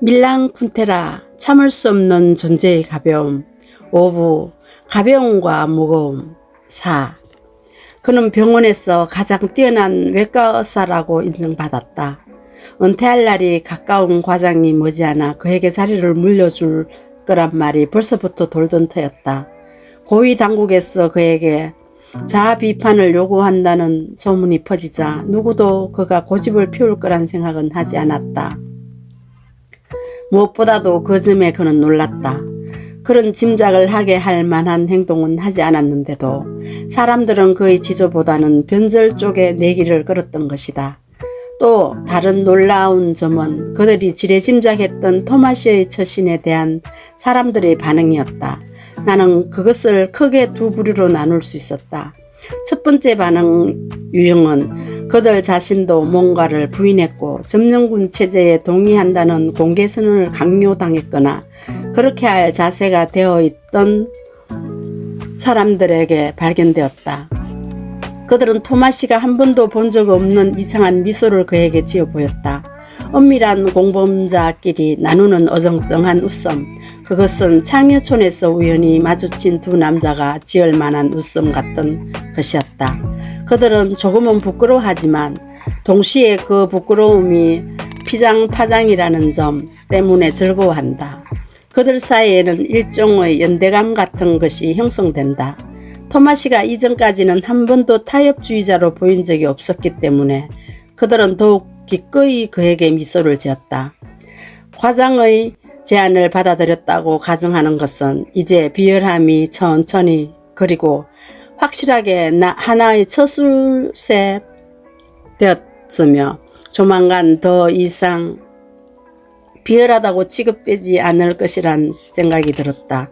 밀랑쿤테라 참을 수 없는 존재의 가벼움. 5부 가벼움과 무거움. 4. 그는 병원에서 가장 뛰어난 외과 의사라고 인정받았다. 은퇴할 날이 가까운 과장이 머지않아 그에게 자리를 물려줄 거란 말이 벌써부터 돌던 터였다. 고위 당국에서 그에게 자아 비판을 요구한다는 소문이 퍼지자 누구도 그가 고집을 피울 거란 생각은 하지 않았다. 무엇보다도 그 점에 그는 놀랐다. 그런 짐작을 하게 할 만한 행동은 하지 않았는데도 사람들은 그의 지조보다는 변절 쪽에 내기를 걸었던 것이다. 또 다른 놀라운 점은 그들이 지레짐작했던 토마시의 처신에 대한 사람들의 반응이었다. 나는 그것을 크게 두 부류로 나눌 수 있었다. 첫 번째 반응 유형은 그들 자신도 뭔가를 부인했고 점령군 체제에 동의한다는 공개선언을 강요당했거나 그렇게 할 자세가 되어 있던 사람들에게 발견되었다. 그들은 토마시가 한 번도 본 적 없는 이상한 미소를 그에게 지어 보였다. 엄밀한 공범자끼리 나누는 어정쩡한 웃음. 그것은 창녀촌에서 우연히 마주친 두 남자가 지을 만한 웃음 같던 것이었다. 그들은 조금은 부끄러워하지만 동시에 그 부끄러움이 피장파장이라는 점 때문에 즐거워한다. 그들 사이에는 일종의 연대감 같은 것이 형성된다. 토마시가 이전까지는 한 번도 타협주의자로 보인 적이 없었기 때문에 그들은 더욱 기꺼이 그에게 미소를 지었다. 과장의 제안을 받아들였다고 가정하는 것은 이제 비열함이 천천히 그리고 확실하게 하나의 처술새 되었으며 조만간 더 이상 비열하다고 취급되지 않을 것이란 생각이 들었다.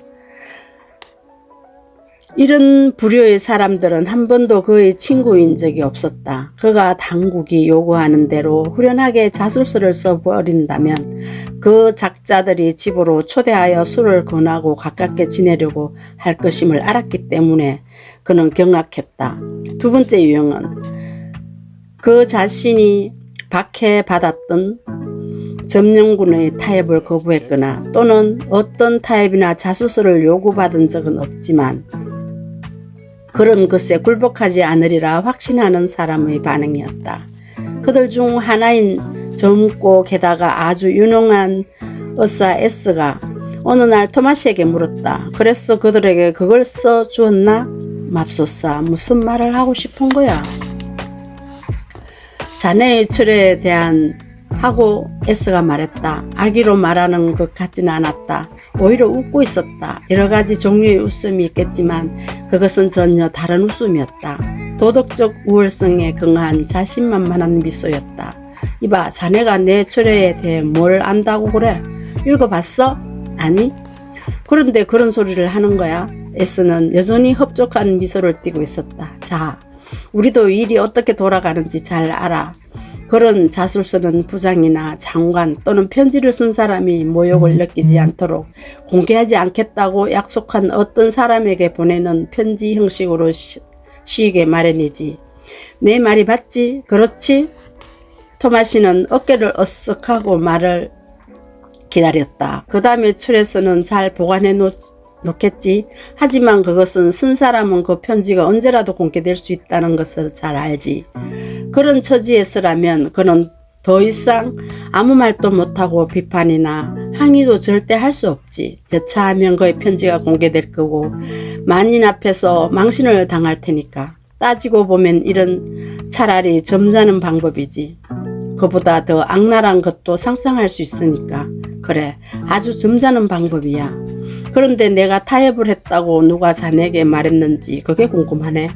이런 부류의 사람들은 한 번도 그의 친구인 적이 없었다. 그가 당국이 요구하는 대로 후련하게 자술서를 써버린다면 그 작자들이 집으로 초대하여 술을 권하고 가깝게 지내려고 할 것임을 알았기 때문에 그는 경악했다. 두 번째 유형은 그 자신이 박해받았던 점령군의 타협을 거부했거나 또는 어떤 타협이나 자술서를 요구받은 적은 없지만 그런 것에 굴복하지 않으리라 확신하는 사람의 반응이었다. 그들 중 하나인 젊고 게다가 아주 유능한 의사 S가 어느 날 토마시에게 물었다. 그래서 그들에게 그걸 써주었나? 맙소사, 무슨 말을 하고 싶은 거야? 자네의 철회에 대한 하고 S가 말했다. 악의로 말하는 것 같지는 않았다. 오히려 웃고 있었다. 여러 가지 종류의 웃음이 있겠지만 그것은 전혀 다른 웃음이었다. 도덕적 우월성에 긍한 자신만만한 미소였다. 이봐, 자네가 내 철회에 대해 뭘 안다고 그래? 읽어봤어? 아니? 그런데 그런 소리를 하는 거야? S는 여전히 흡족한 미소를 띠고 있었다. 자, 우리도 일이 어떻게 돌아가는지 잘 알아. 그런 자술서는 부장이나 장관 또는 편지를 쓴 사람이 모욕을 느끼지 않도록 공개하지 않겠다고 약속한 어떤 사람에게 보내는 편지 형식으로 시이게 마련이지. 내 말이 맞지? 그렇지? 토마시는 어깨를 어쓱하고 말을 기다렸다. 그 다음에 철에서는 잘 보관해 놓겠지. 하지만 그것은 쓴 사람은 그 편지가 언제라도 공개될 수 있다는 것을 잘 알지. 그런 처지에서라면 그는 더 이상 아무 말도 못하고 비판이나 항의도 절대 할 수 없지. 여차하면 그의 편지가 공개될 거고 만인 앞에서 망신을 당할 테니까. 따지고 보면 이런 차라리 점잖은 방법이지. 그보다 더 악랄한 것도 상상할 수 있으니까. 그래, 아주 점잖은 방법이야. 그런데 내가 타협을 했다고 누가 자네에게 말했는지 그게 궁금하네.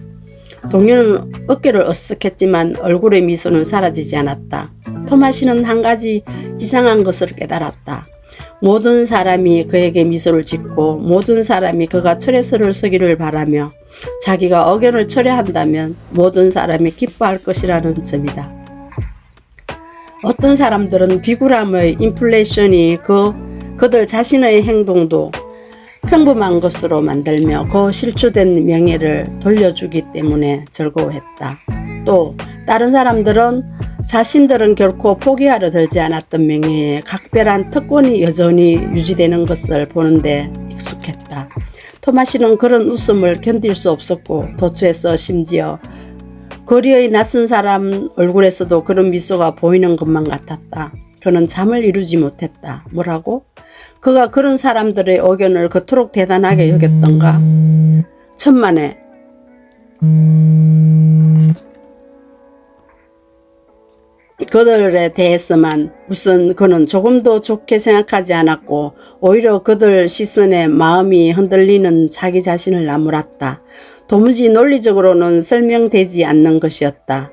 동료는 어깨를 어쓱했지만 얼굴의 미소는 사라지지 않았다. 토마시는 한 가지 이상한 것을 깨달았다. 모든 사람이 그에게 미소를 짓고 모든 사람이 그가 철회서를 쓰기를 바라며 자기가 의견을 철회한다면 모든 사람이 기뻐할 것이라는 점이다. 어떤 사람들은 비굴함의 인플레이션이 그들 자신의 행동도 평범한 것으로 만들며 그 실추된 명예를 돌려주기 때문에 즐거워했다. 또 다른 사람들은 자신들은 결코 포기하려 들지 않았던 명예에 각별한 특권이 여전히 유지되는 것을 보는데 익숙했다. 토마시는 그런 웃음을 견딜 수 없었고 도처에서 심지어 거리의 낯선 사람 얼굴에서도 그런 미소가 보이는 것만 같았다. 그는 잠을 이루지 못했다. 뭐라고? 그가 그런 사람들의 의견을 그토록 대단하게 여겼던가? 천만에 그들에 대해서만 우선 그는 조금도 좋게 생각하지 않았고 오히려 그들 시선에 마음이 흔들리는 자기 자신을 나무랐다. 도무지 논리적으로는 설명되지 않는 것이었다.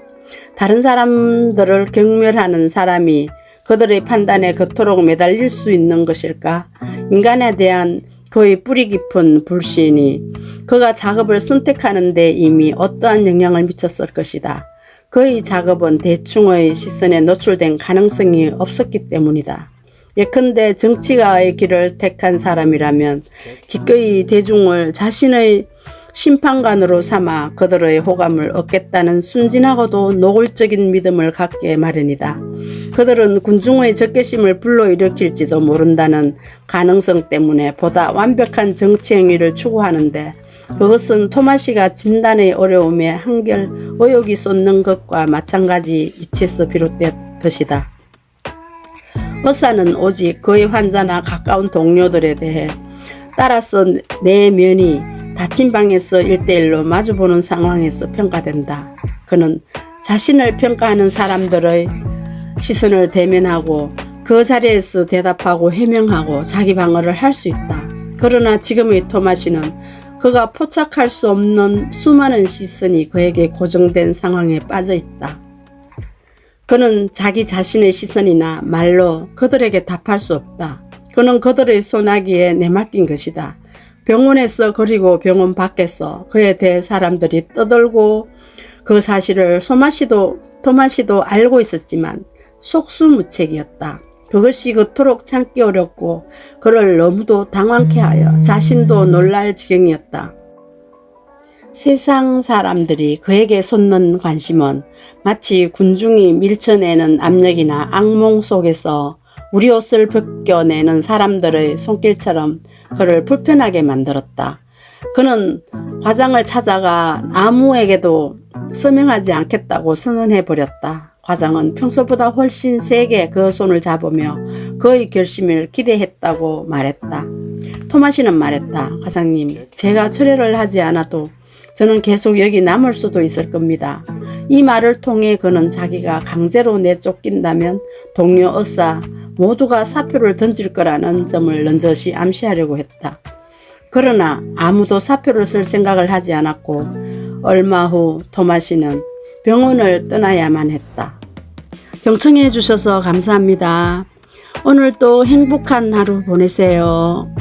다른 사람들을 경멸하는 사람이 그들의 판단에 그토록 매달릴 수 있는 것일까? 인간에 대한 그의 뿌리 깊은 불신이 그가 작업을 선택하는 데 이미 어떠한 영향을 미쳤을 것이다. 그의 작업은 대충의 시선에 노출된 가능성이 없었기 때문이다. 예컨대 정치가의 길을 택한 사람이라면 기꺼이 대중을 자신의 심판관으로 삼아 그들의 호감을 얻겠다는 순진하고도 노골적인 믿음을 갖게 마련이다. 그들은 군중의 적개심을 불러일으킬지도 모른다는 가능성 때문에 보다 완벽한 정치 행위를 추구하는데 그것은 토마시가 진단의 어려움에 한결 의욕이 쏟는 것과 마찬가지 이치에서 비롯된 것이다. 의사는 오직 그의 환자나 가까운 동료들에 대해 따라서 내 면이 닫힌 방에서 1대1로 마주보는 상황에서 평가된다. 그는 자신을 평가하는 사람들의 시선을 대면하고 그 자리에서 대답하고 해명하고 자기 방어를 할 수 있다. 그러나 지금의 토마시는 그가 포착할 수 없는 수많은 시선이 그에게 고정된 상황에 빠져 있다. 그는 자기 자신의 시선이나 말로 그들에게 답할 수 없다. 그는 그들의 소나기에 내맡긴 것이다. 병원에서 그리고 병원 밖에서 그에 대해 사람들이 떠들고 그 사실을 토마시도 알고 있었지만 속수무책이었다. 그것이 그토록 참기 어렵고 그를 너무도 당황케 하여 자신도 놀랄 지경이었다. 세상 사람들이 그에게 쏟는 관심은 마치 군중이 밀쳐내는 압력이나 악몽 속에서 우리 옷을 벗겨내는 사람들의 손길처럼 그를 불편하게 만들었다. 그는 과장을 찾아가 아무에게도 서명하지 않겠다고 선언해버렸다. 과장은 평소보다 훨씬 세게 그 손을 잡으며 그의 결심을 기대했다고 말했다. 토마시는 말했다. 과장님, 제가 철회를 하지 않아도 저는 계속 여기 남을 수도 있을 겁니다. 이 말을 통해 그는 자기가 강제로 내쫓긴다면 동료 의사 모두가 사표를 던질 거라는 점을 넌저시 암시하려고 했다. 그러나 아무도 사표를 쓸 생각을 하지 않았고 얼마 후 토마시는 병원을 떠나야만 했다. 경청해 주셔서 감사합니다. 오늘도 행복한 하루 보내세요.